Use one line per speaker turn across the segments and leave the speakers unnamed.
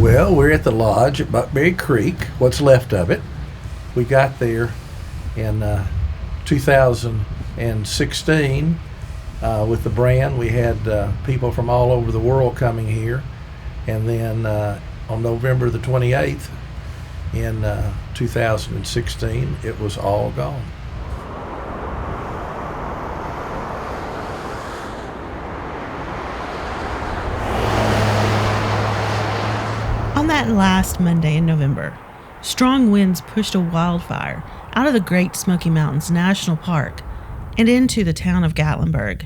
Well, we're at the lodge at Buckberry Creek, what's left of it. We got there in 2016 with the brand. We had people from all over the world coming here. And then on November the 28th in 2016, it was all gone.
On that last Monday in November, strong winds pushed a wildfire out of the Great Smoky Mountains National Park and into the town of Gatlinburg.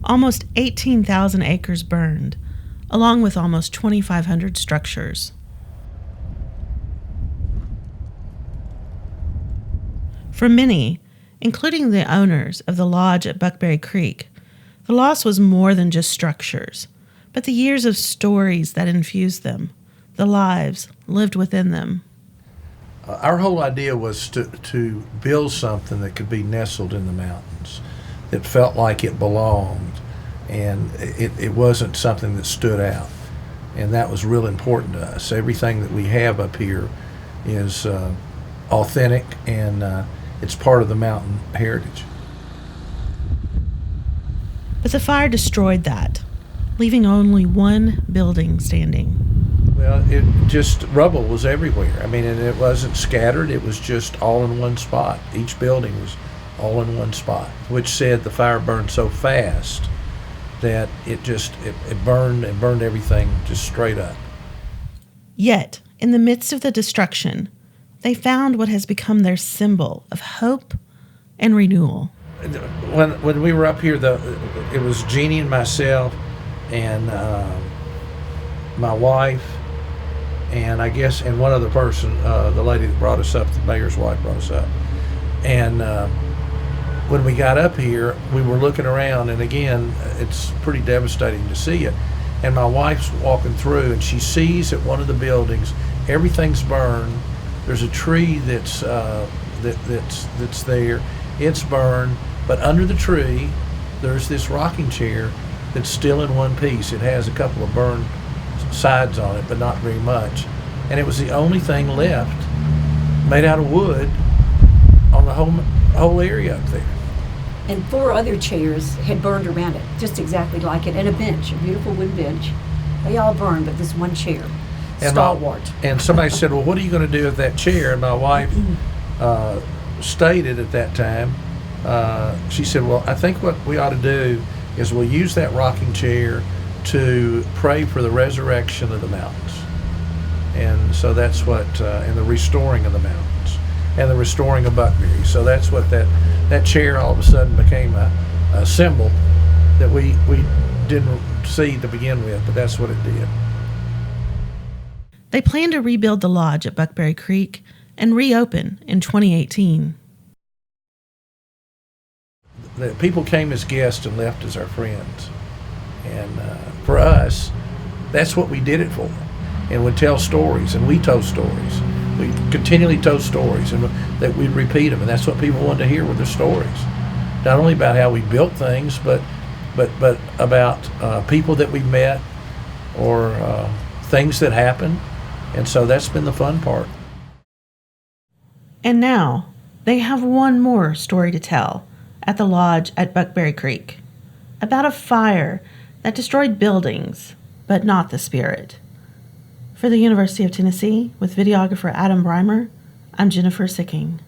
Almost 18,000 acres burned, along with almost 2,500 structures. For many, including the owners of the lodge at Buckberry Creek, the loss was more than just structures, but the years of stories that infused them, the lives lived within them.
Our whole idea was to build something that could be nestled in the mountains, that felt like it belonged, and it wasn't something that stood out. And that was real important to us. Everything that we have up here is authentic, and it's part of the mountain heritage.
But the fire destroyed that, leaving only one building standing.
Well, it just, rubble was everywhere. I mean, and it wasn't scattered, it was just all in one spot. Each building was all in one spot, which said the fire burned so fast that it burned and burned everything just straight up.
Yet, in the midst of the destruction, they found what has become their symbol of hope and renewal.
When we were up here, it was Jeannie and myself and my wife, and I guess, and one other person, the lady that brought us up, the mayor's wife brought us up. And when we got up here, we were looking around, and again, it's pretty devastating to see it. And my wife's walking through, and she sees at one of the buildings, everything's burned. There's a tree that's there, it's burned, but under the tree, there's this rocking chair that's still in one piece. It has a couple of burned sides on it, but not very much. And it was the only thing left, made out of wood, on the whole area up there.
And 4 other chairs had burned around it, just exactly like it, and a bench, a beautiful wood bench. They all burned, but this one chair, stalwart.
And somebody said, well, what are you going to do with that chair? And my wife stated at that time, she said, well, I think what we ought to do is we'll use that rocking chair to pray for the resurrection of the mountains. And so that's what, and the restoring of the mountains, and the restoring of Buckberry. So that's what that chair all of a sudden became a symbol that we didn't see to begin with, but that's what it did.
They plan to rebuild the lodge at Buckberry Creek and reopen in 2018.
The people came as guests and left as our friends. And for us, that's what we did it for. And we'd tell stories, and we told stories. We continually told stories, and that we'd repeat them. And that's what people wanted to hear, were their stories. Not only about how we built things, but about people that we met, or things that happened. And so that's been the fun part.
And now, they have one more story to tell at the lodge at Buckberry Creek, about a fire that destroyed buildings, but not the spirit. For the University of Tennessee, with videographer Adam Breimer, I'm Jennifer Sicking.